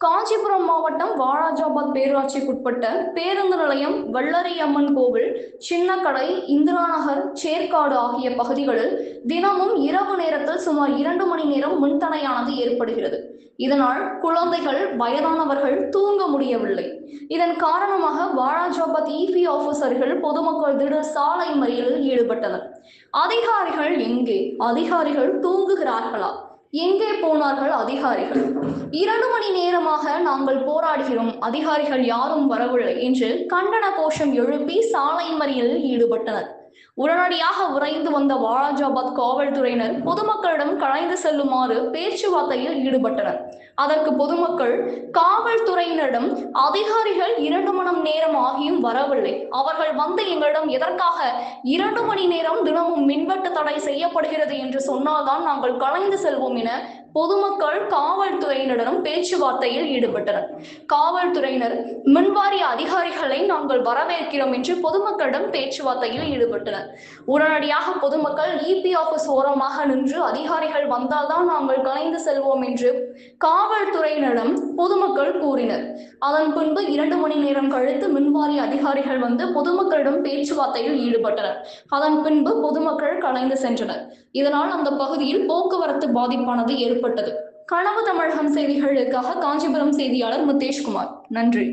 காஞ்சிபுரம் மாவட்டம் வாலாஜாபாத் பேரூராட்சிக்குட்பட்ட பேருந்து நிலையம், வல்லரையம்மன் கோவில், சின்னக்கடை, இந்திரா நகர், சேர்க்காடு ஆகிய பகுதிகளில் தினமும் இரவு நேரத்தில் சுமார் 2 மணி நேரம் மின்தடையானது ஏற்படுகிறது. இதனால் குழந்தைகள், வயதானவர்கள் தூங்க முடியவில்லை. இதன் காரணமாக வாலாஜாபாத் இபி ஆபீசர்கள், பொதுமக்கள் திடீர் சாலை மறியலில் ஈடுபட்டனர். அதிகாரிகள் எங்கே? அதிகாரிகள் தூங்குகிறார்களா? எங்கே போனார்கள் அதிகாரிகள்? 2 மணி நேரமாக நாங்கள் போராடுகிறோம், அதிகாரிகள் யாரும் வரவில்லை என்று கண்டன கோஷம் எழுப்பி சாலை மறியலில் ஈடுபட்டனர். உடனடியாக விரைந்து வந்த வாலாஜாபாத் காவல்துறையினர் பொதுமக்களிடம் கலைந்து செல்லுமாறு பேச்சுவார்த்தையில் ஈடுபட்டனர். அதற்கு பொதுமக்கள் காவல்துறையினரிடம், அதிகாரிகள் 2 மணி நேரம் ஆகியும் வரவில்லை, அவர்கள் வந்து எங்களிடம் எதற்காக 2 மணி நேரம் தினமும் மின்வெட்டு தடை செய்யப்படுகிறது என்று சொன்னால்தான் நாங்கள் கலைந்து செல்வோம் என பொதுமக்கள் காவல்துறையினரிடம் பேச்சுவார்த்தையில் ஈடுபட்டனர். காவல்துறையினர், மின்வாரிய அதிகாரிகளை நாங்கள் வரவேற்கிறோம் என்று பொதுமக்களிடம் பேச்சுவார்த்தையில் ஈடுபட்டனர். உடனடியாக பொதுமக்கள் இபி ஆபீஸ் ஓரமாக நின்று, அதிகாரிகள் வந்தால்தான் நாங்கள் கலைந்து செல்வோம் என்று காவல்துறையினரிடம் பொதுமக்கள் கூறினர். அதன் பின்பு 2 மணி நேரம் கழித்து மின்வாரிய அதிகாரிகள் வந்து பொதுமக்களிடம் பேச்சுவார்த்தையில் ஈடுபட்டனர். அதன் பின்பு பொதுமக்கள் கலைந்து சென்றனர். இதனால் அந்த பகுதியில் போக்குவரத்து பாதிப்பானது ஏற்பட்டது. கனவு தமிழகம் செய்திகளுக்காக காஞ்சிபுரம் செய்தியாளர் முத்தேஷ்குமார். நன்றி.